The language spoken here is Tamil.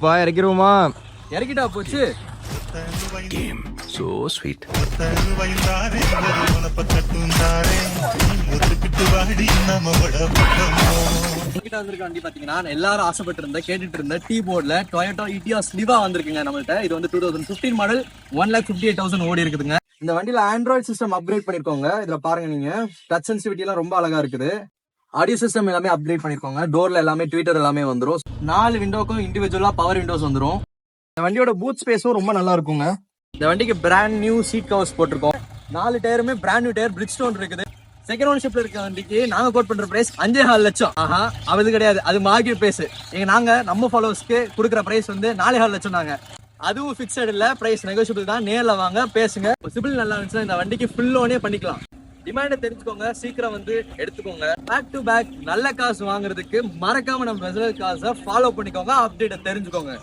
என்னப்பா இறக்கிடுவோமா? இறக்கிட்டா போச்சு. So sweet. வந்திருக்க வண்டி பாத்தீங்கன்னா எல்லாரும் ஆசைப்பட்டு இருந்த கேட்டுட்டு இருந்த டீ போர்ட்ல டொயோட்டா இட்டியாஸ் லிவா வந்திருக்குங்க நம்மள்ட்ட. இது வந்து 2015 மாடல் 1,58,000 ஓடி இருக்குதுங்க. இந்த வண்டியில ஆண்ட்ராய்டு சிஸ்டம் அப்கிரேட் பண்ணிருக்கோங்க. இதுல பாருங்க நீங்க டச் சென்சிட்டிவிட்டி எல்லாம் ரொம்ப அழகா இருக்குது. ஆடியோ சிஸ்டம் எல்லாமே அப்கிரேட் பண்ணிருக்கோங்க. டோர்ல எல்லாமே ட்விட்டர் எல்லாமே வந்துரும். 4 விண்டோக்கும் இண்டிவிஜுவலா பவர் விண்டோஸ் வந்துரும். இந்த வண்டியோட பூட் ஸ்பேஸும் ரொம்ப நல்லா இருக்குங்க. இந்த வண்டிக்கு பிராண்ட் நியூ சீட் கவர்ஸ் போட்டிருக்கோம். 4 டயருமே பிராண்ட் நியூ டயர் பிரிட்ஜ்ஸ்டோன் இருக்குது. செகண்ட் ஓனர்ஷிப்ல இருக்க வண்டிக்கு நாங்க கோட் பண்ற பிரைஸ் 5,4 லட்சம். அது கிடையாது, அது மார்க்கெட் பிரைஸ். நாங்க நம்ம ஃபாலோவர்ஸ்க்கு கொடுக்குற பிரைஸ் வந்து 4,4 லட்சம் தாங்க. அதுவும் பிக்சட் இல்ல, பிரைஸ் நெகோஷியபிள் தான். நேர்ல வாங்க பேசுங்க. சிபில் நல்லா இருந்துச்சுன்னா இந்த வண்டிக்கு ஃபுல் லோனே பண்ணிக்கலாம். டிமாண்ட தெரிஞ்சுக்கோங்க, சீக்கிரம் வந்து எடுத்துக்கோங்க. பேக் டு பேக் நல்ல காசு வாங்குறதுக்கு மறக்காம நம்ம காசை ஃபாலோ பண்ணிக்கோங்க, அப்டேட்டை தெரிஞ்சுக்கோங்க.